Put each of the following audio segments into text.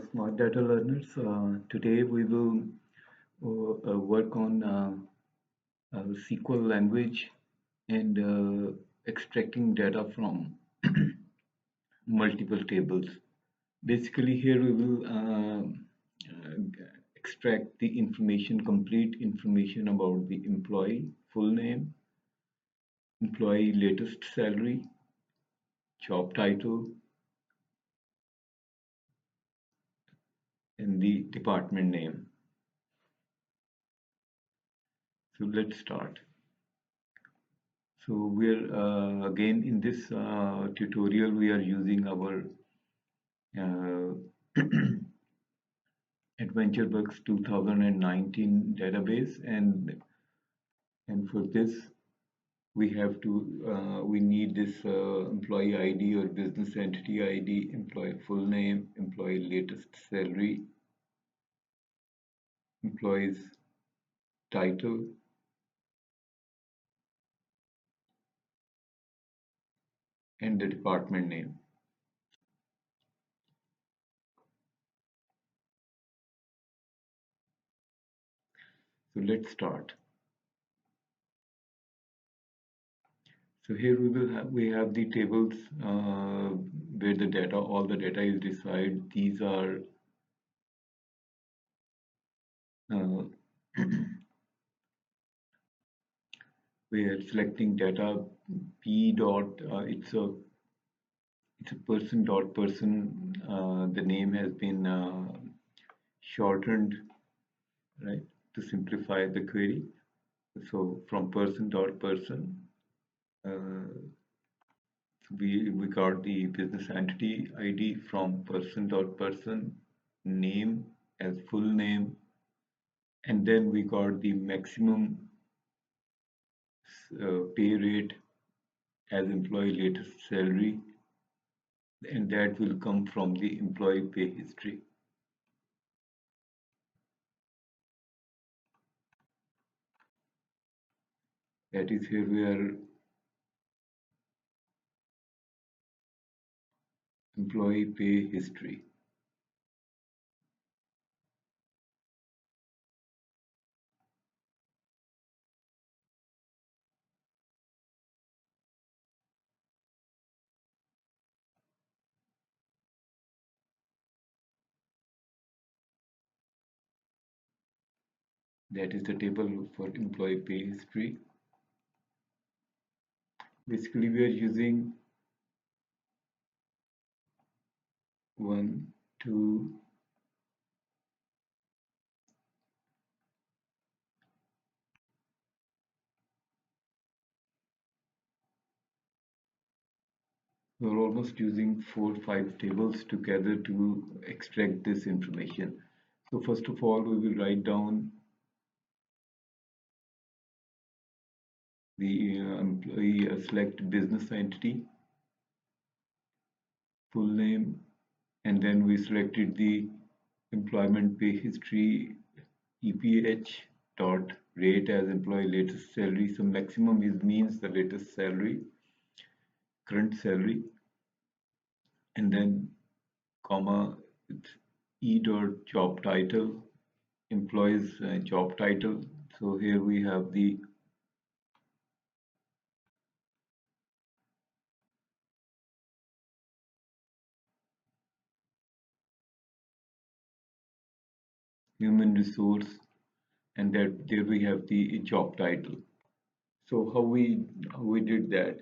Smart data learners. Today we will work on SQL language and extracting data from multiple tables. Basically, here we will extract the information, complete information about the employee, full name, employee latest salary, job title, and the department name. So let's start. So we're again in this tutorial we are using our uh, AdventureWorks 2019 database, and for this we need this employee ID or business entity ID, employee full name, employee latest salary, employee's title, and the department name. So let's start. So here we have the tables where the data, all the data is reside. These are uh, we are selecting data p dot. It's a person dot person. The name has been shortened, right, to simplify the query. So from person dot person, uh, we got the business entity ID from person dot person, name as full name, and then we got the maximum pay rate as employee latest salary, and that will come from the employee pay history. That is, here we are employee pay history. That is the table for employee pay history. Basically, we are using 1, 2, we're almost using 4, 5 tables together to extract this information. So first of all, we will write down the employee, select business entity, full name, and then we selected the employment pay history EPH dot rate as employee latest salary. So maximum is means the latest salary, current salary, and then comma it's E dot job title, employee's job title. So here we have the human resource, and that there we have the job title. So how we did that?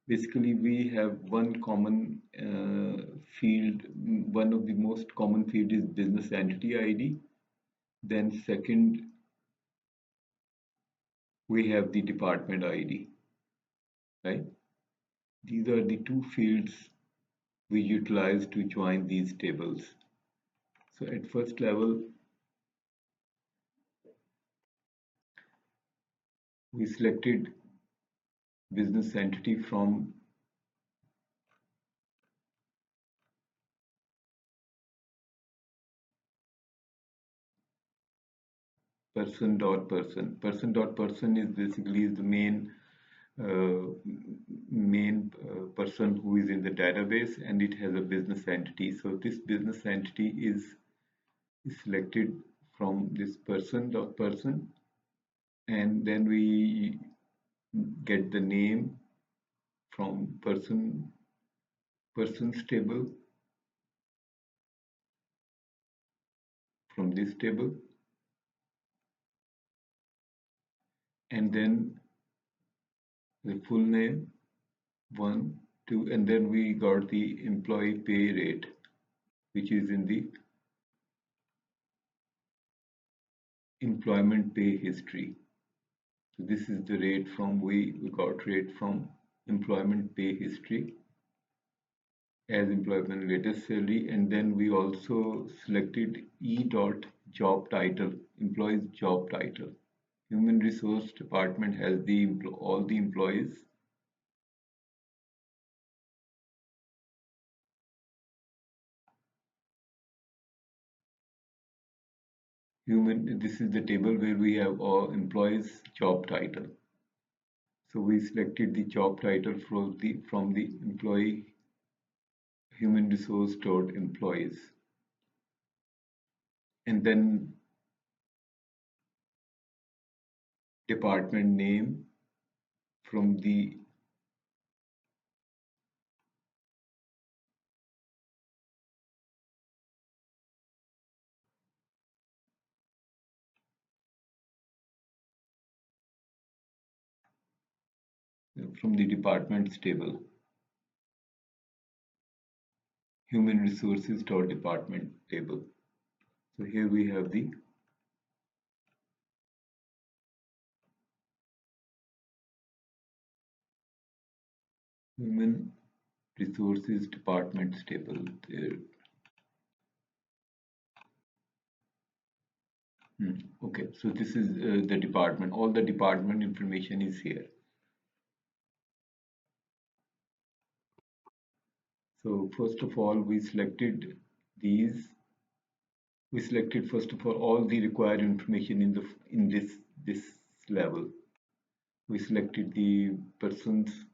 Basically, we have one common field. One of the most common field is business entity ID. Then second, we have the department ID, right? These are the two fields we utilize to join these tables. So at first level, we selected business entity from person dot person. Person dot person is basically the main person who is in the database, and it has a business entity. So this business entity is is selected from this person, and then we get the name from persons table from this table, and then the full name, one, two, and then we got the employee pay rate, which is in the employment pay history. So this is the rate from we got rate from employment pay history as employment latest salary, and then we also selected E dot job title, employee's job title. Human resource department has all the employees. This is the table where we have all employees job title. So we selected the job title from the employee human resource dot employees, and then department name from the departments table, human resources dot department table. So here we have the human resources departments table there. Okay, so this is the department. All the department information is here. So first of all, we selected these. We selected first of all the required information in this level. We selected the person's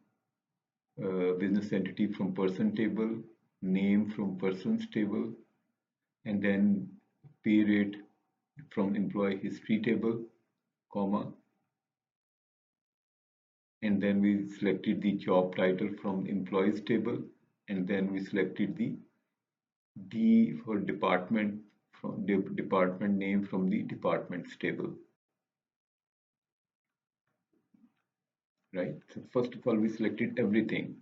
business entity from person table, name from persons table, and then pay rate from employee history table, comma, and then we selected the job title from employees table, and then we selected the D for department from the department name from the departments table, right? So first of all, we selected everything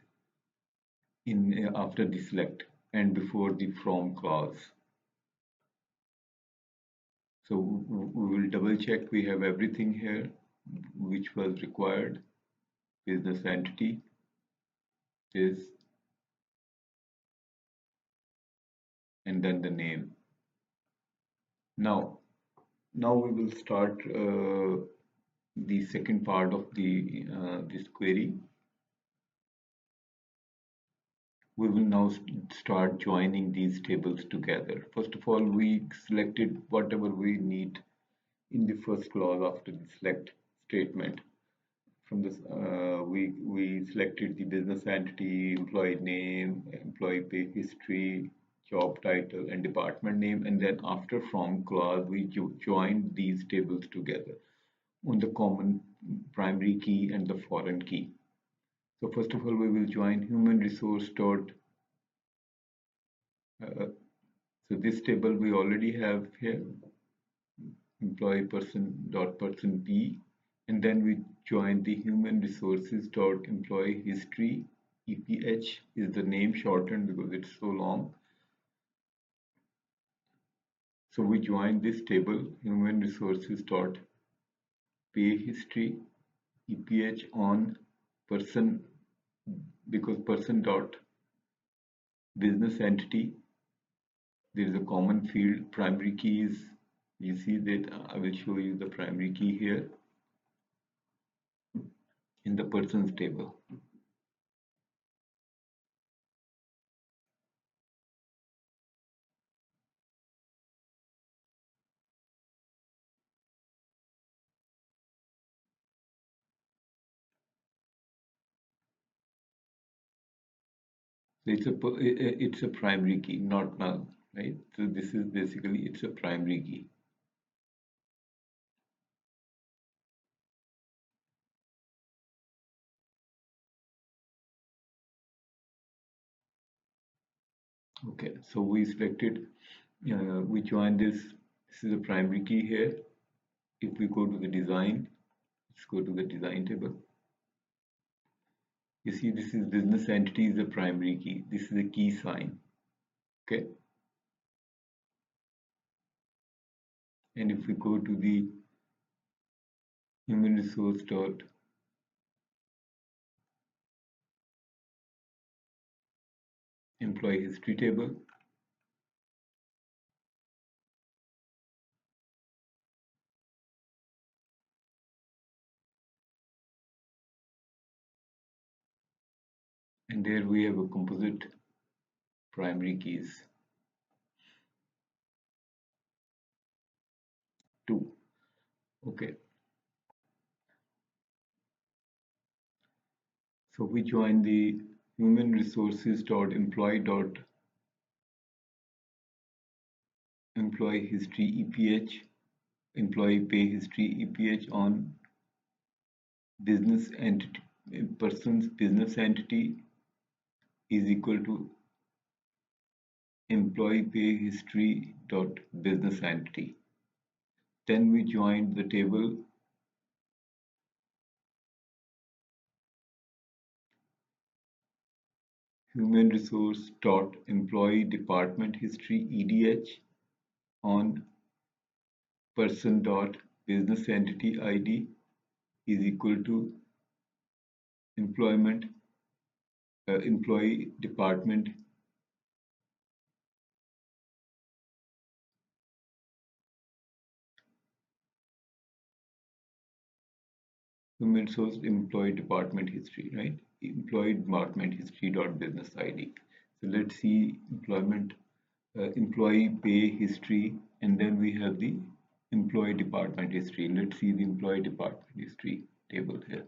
in after the select and before the from clause. So we will double check we have everything here which was required. Business entity is, and then the name. Now we will start the second part of the this query. We will now start joining these tables together. First of all, we selected whatever we need in the first clause after the select statement. From this, we selected the business entity, employee name, employee pay history, job title, and department name. And then after from clause, we joined these tables together on the common primary key and the foreign key. So first of all, we will join human resource dot. So this table we already have here, employee person P, and then we join the human resources dot employee history. EPH is the name shortened because it's so long. So we join this table human resources dot pay history EPH on person, because person dot business entity, there is a common field. Primary key is, you see that I will show you the primary key here in the persons table. So it's a primary key, not null, right? So this is basically, it's a primary key. Okay, so we selected, we join this. This is a primary key here. If we go to the design, let's go to the design table. You see, this is business entity is the primary key. This is a key sign. Okay. And if we go to the human resource dot employee history table, and there we have a composite primary keys 2. Okay. So we join the human resources dot employee dot employee history EPH, employee pay history EPH on business entity, person's business entity is equal to employee pay history dot business entity. Then we join the table human resource dot employee department history EDH on person dot business entity ID is equal to employment employee department human resource employee department history, right? Employee department history dot business ID. So let's see employment employee pay history, and then we have the employee department history. Let's see the employee department history table here.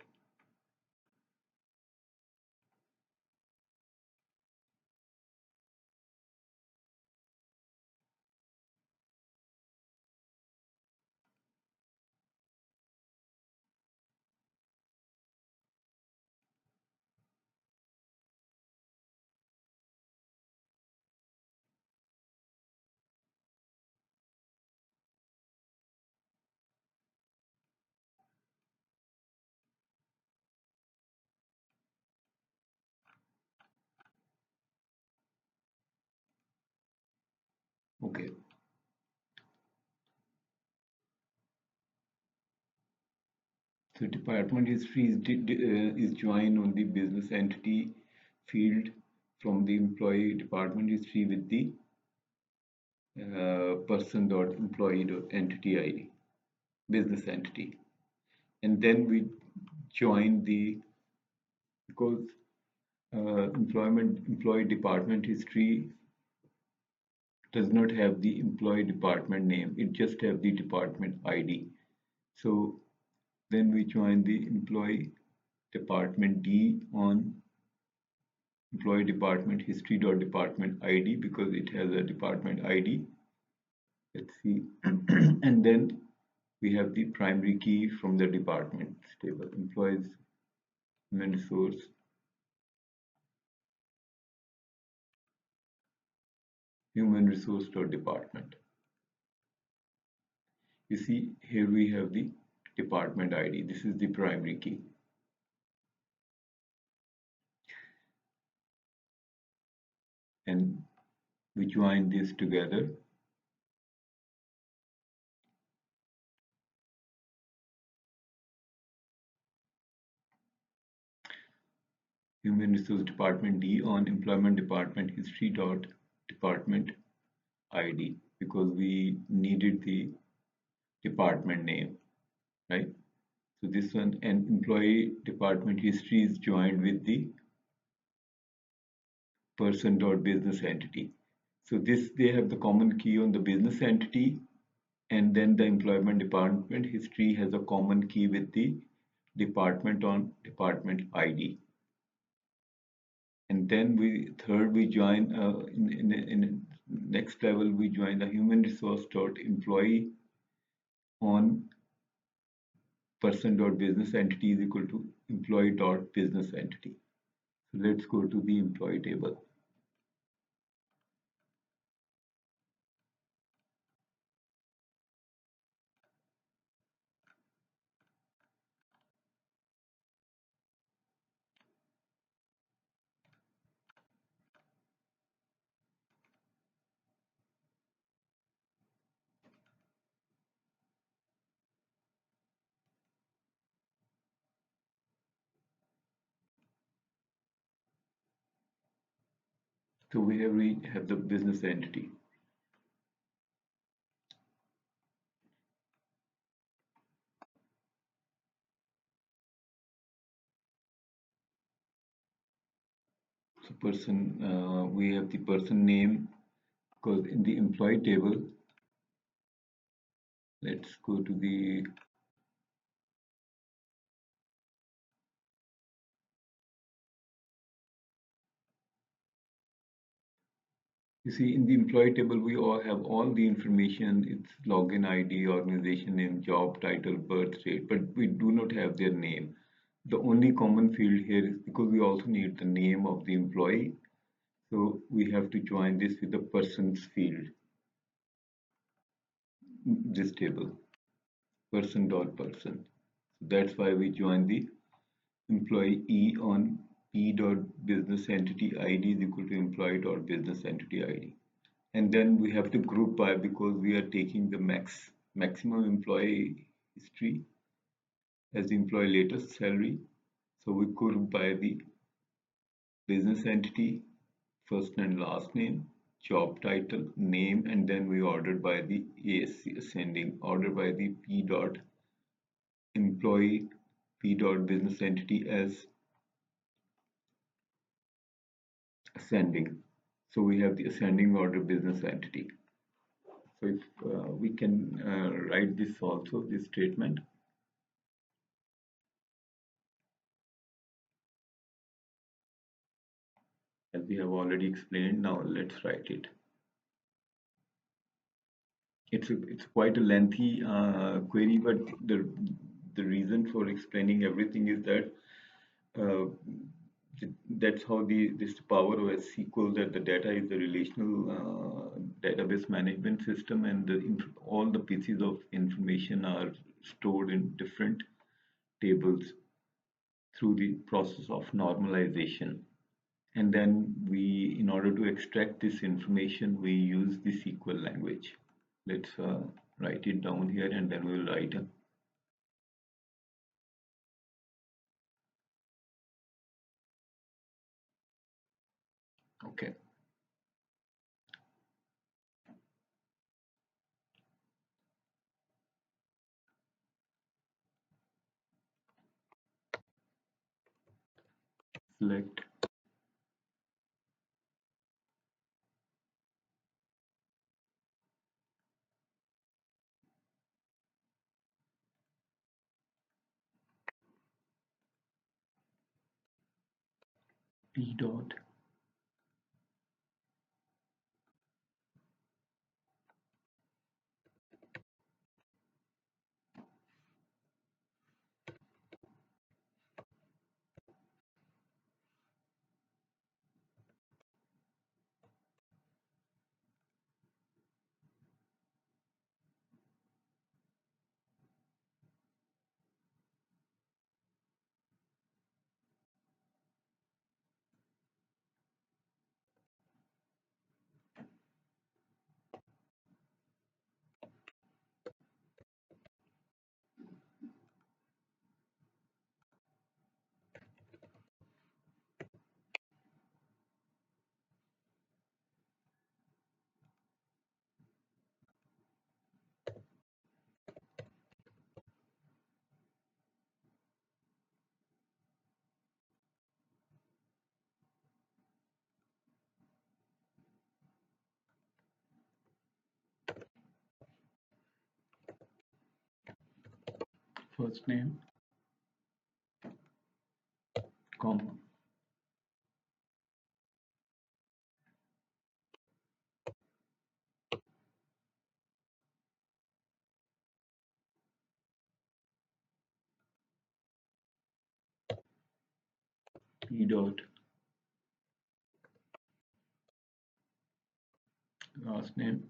Okay. So department history is joined on the business entity field from the employee department history with the person dot employee dot entity ID, business entity, and then we join the because employee department history does not have the employee department name; it just have the department ID. So then we join the employee department D on employee department history dot department ID because it has a department ID. Let's see, and then we have the primary key from the department table, employees human resource dot department. You see here we have the department ID. This is the primary key. And we join this together. Human resource department D on employment department history dot department ID because we needed the department name, right? So this one, and employee department history is joined with the person dot business entity. So this, they have the common key on the business entity, and then the employment department history has a common key with the department on department ID. And then we join in next level we join the human resource dot employee on person dot business entity is equal to employee dot business entity. So let's go to the employee table. So we have the business entity. So person, we have the person name because in the employee table, let's go to the you see in the employee table we all have all the information. It's login ID, organization name, job title, birth date, but we do not have their name. The only common field here is because we also need the name of the employee. So we have to join this with the persons field, this table, person dot person. So that's why we join the employee E on P dot business entity ID is equal to employee dot business entity ID. And then we have to group by because we are taking the maximum employee history as the employee latest salary. So we group by the business entity, first and last name, job title, name, and then we ordered by the ASC ascending, order by the P dot employee, P dot business entity as ascending. So we have the ascending order business entity. So if we can write this also, this statement, as we have already explained. Now let's write it. It's quite a lengthy query, but the reason for explaining everything is that uh, that's how this power of SQL, that the data is the relational database management system, and all the pieces of information are stored in different tables through the process of normalization. And then in order to extract this information, we use the SQL language. Let's write it down here, and then we'll write okay. Select P dot first name, comma, E dot last name.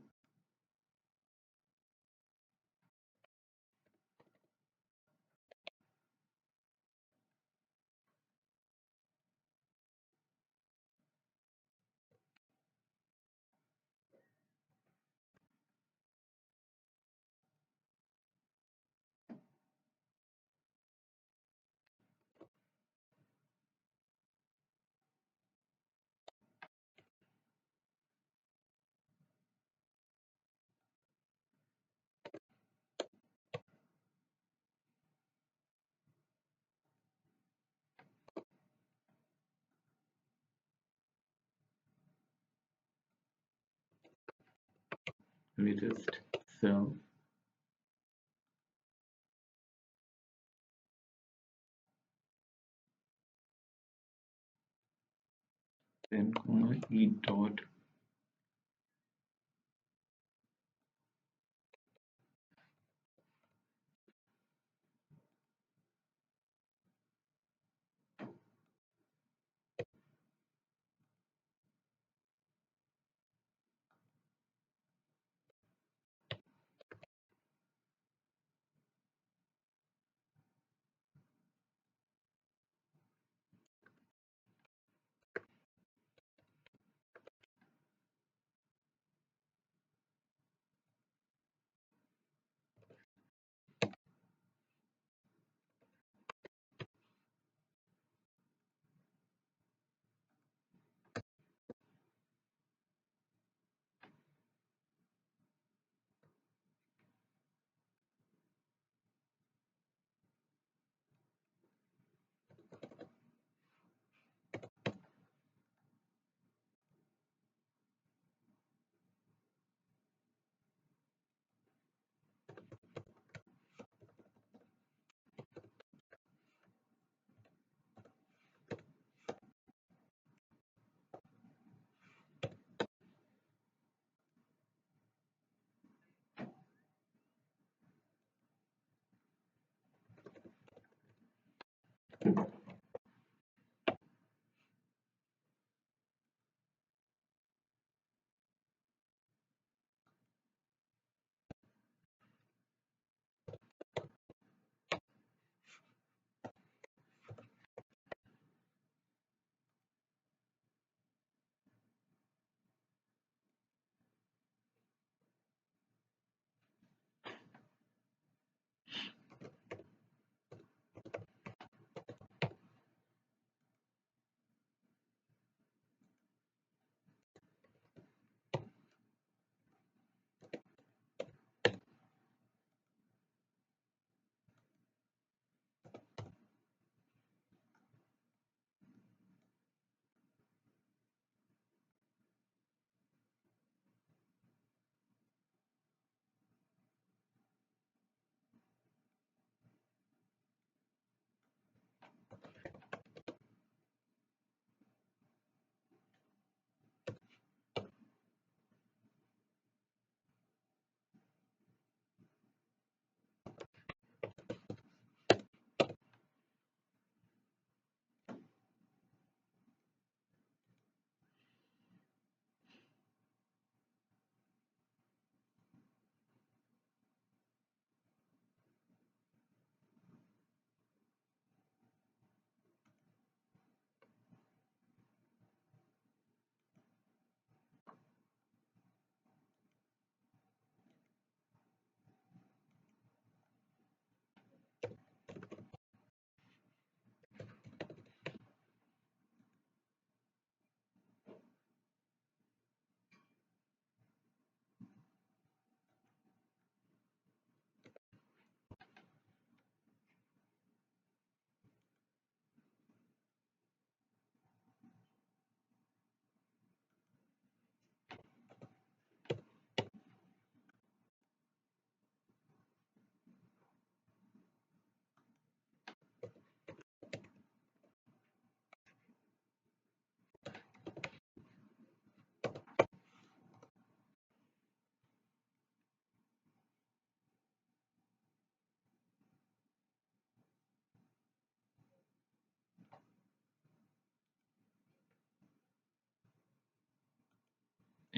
Latest cell, then comma E dot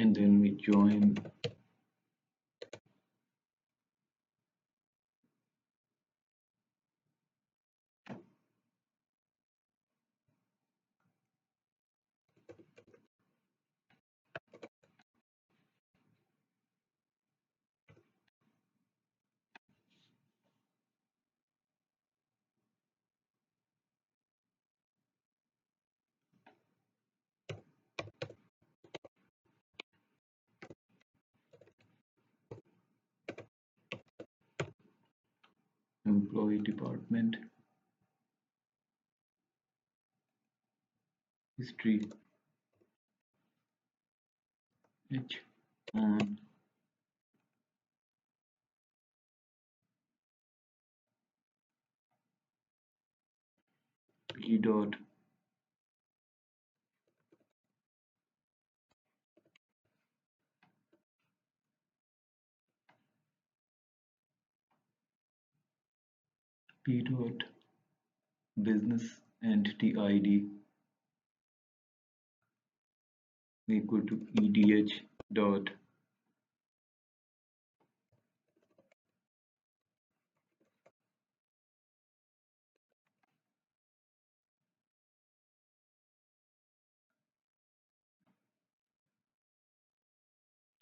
and then we join employee department history h on p dot p dot business entity id equal to edh dot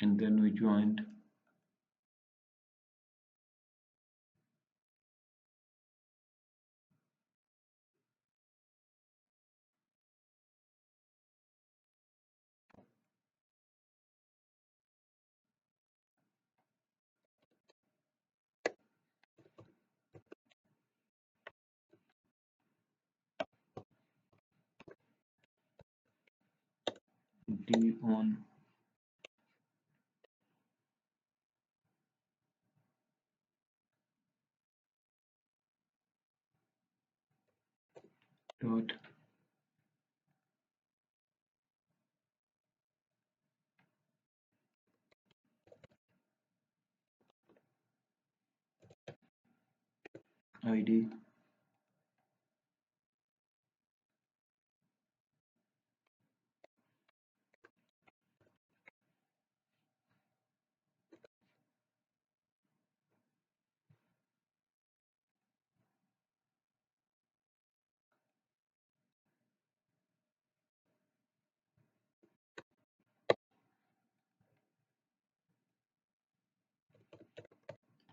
and then we joined d on dot id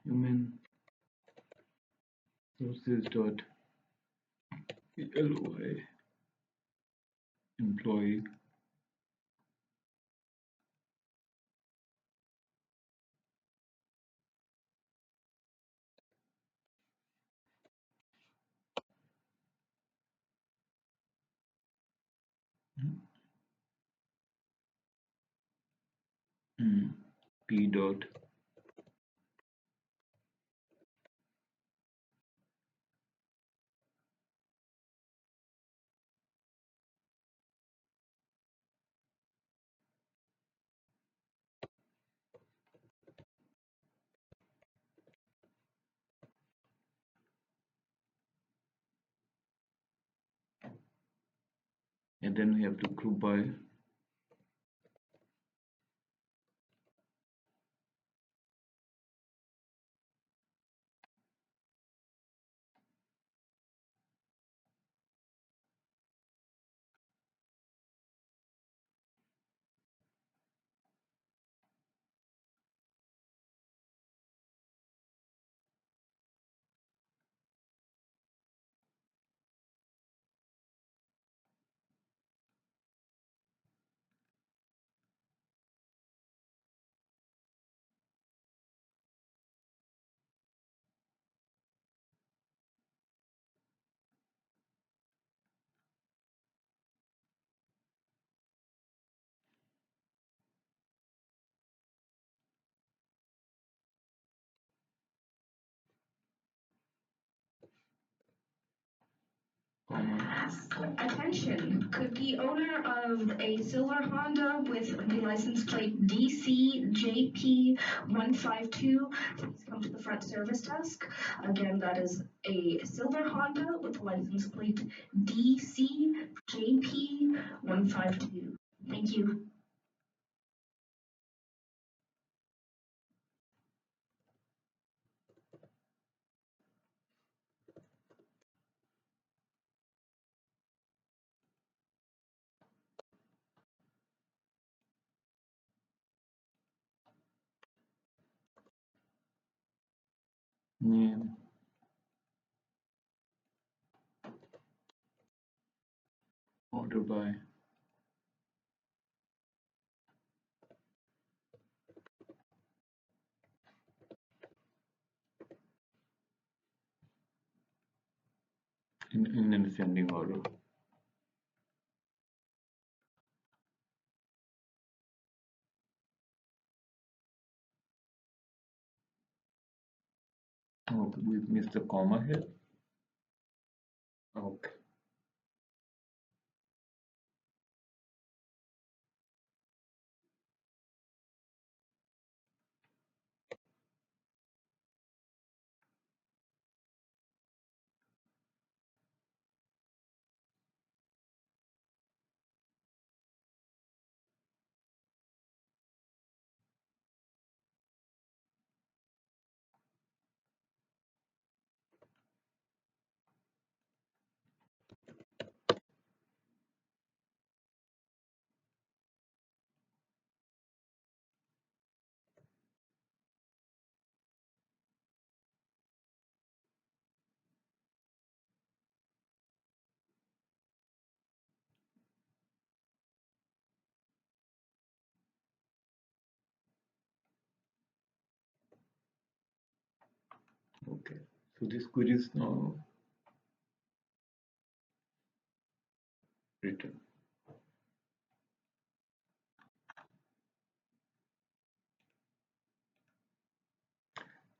human sources dot ly employee p dot and then we have to group by comma Attention, could the owner of a silver Honda with the license plate DCJP152 please come to the front service desk? Again, that is a silver Honda with license plate DCJP152. Thank you. name, order by, in an ascending order. Okay, we missed the comma here. Okay, okay. So this query is now written.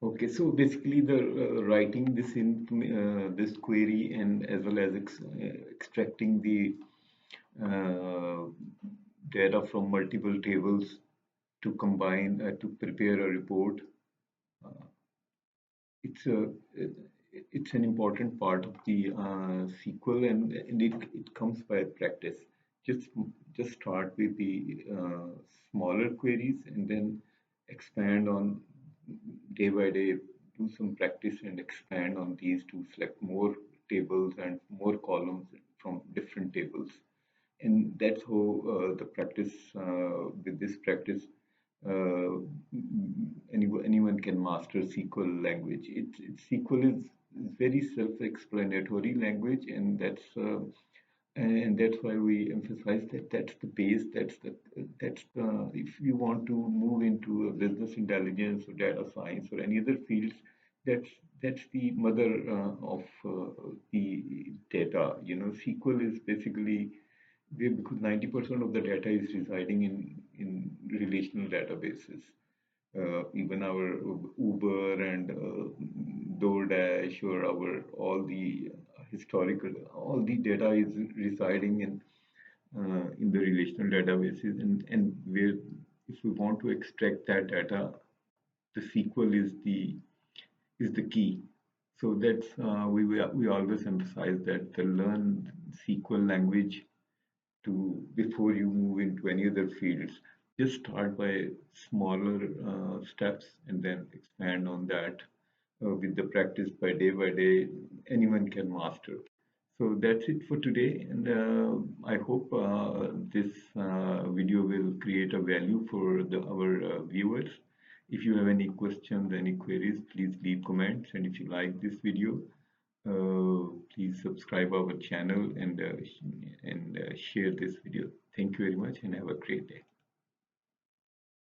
Okay, so basically the writing this in this query and as well as extracting the uh, data from multiple tables to combine to prepare a report. Uh, it's a it's an important part of the SQL, and it comes by practice. Just just start with the smaller queries and then expand on day by day. Do some practice and expand on these to select more tables and more columns from different tables, and that's how the practice with this practice uh, anyone can master SQL language. SQL is very self-explanatory language, and that's why we emphasize that that's the base. That's the if you want to move into a business intelligence or data science or any other fields, that's that's the mother of the data. You know, SQL is basically because 90% of the data is residing in relational databases. Even our Uber and DoorDash or our all the historical, all the data is residing in the relational databases, and where if we want to extract that data, the SQL is the key. So that's we always emphasize that the learn SQL language to before you move into any other fields. Just start by smaller steps and then expand on that with the practice by day. Anyone can master. So that's it for today, and I hope this video will create a value for our viewers. If you have any questions, any queries, please leave comments. And if you like this video, please subscribe our channel and share this video. Thank you very much and have a great day.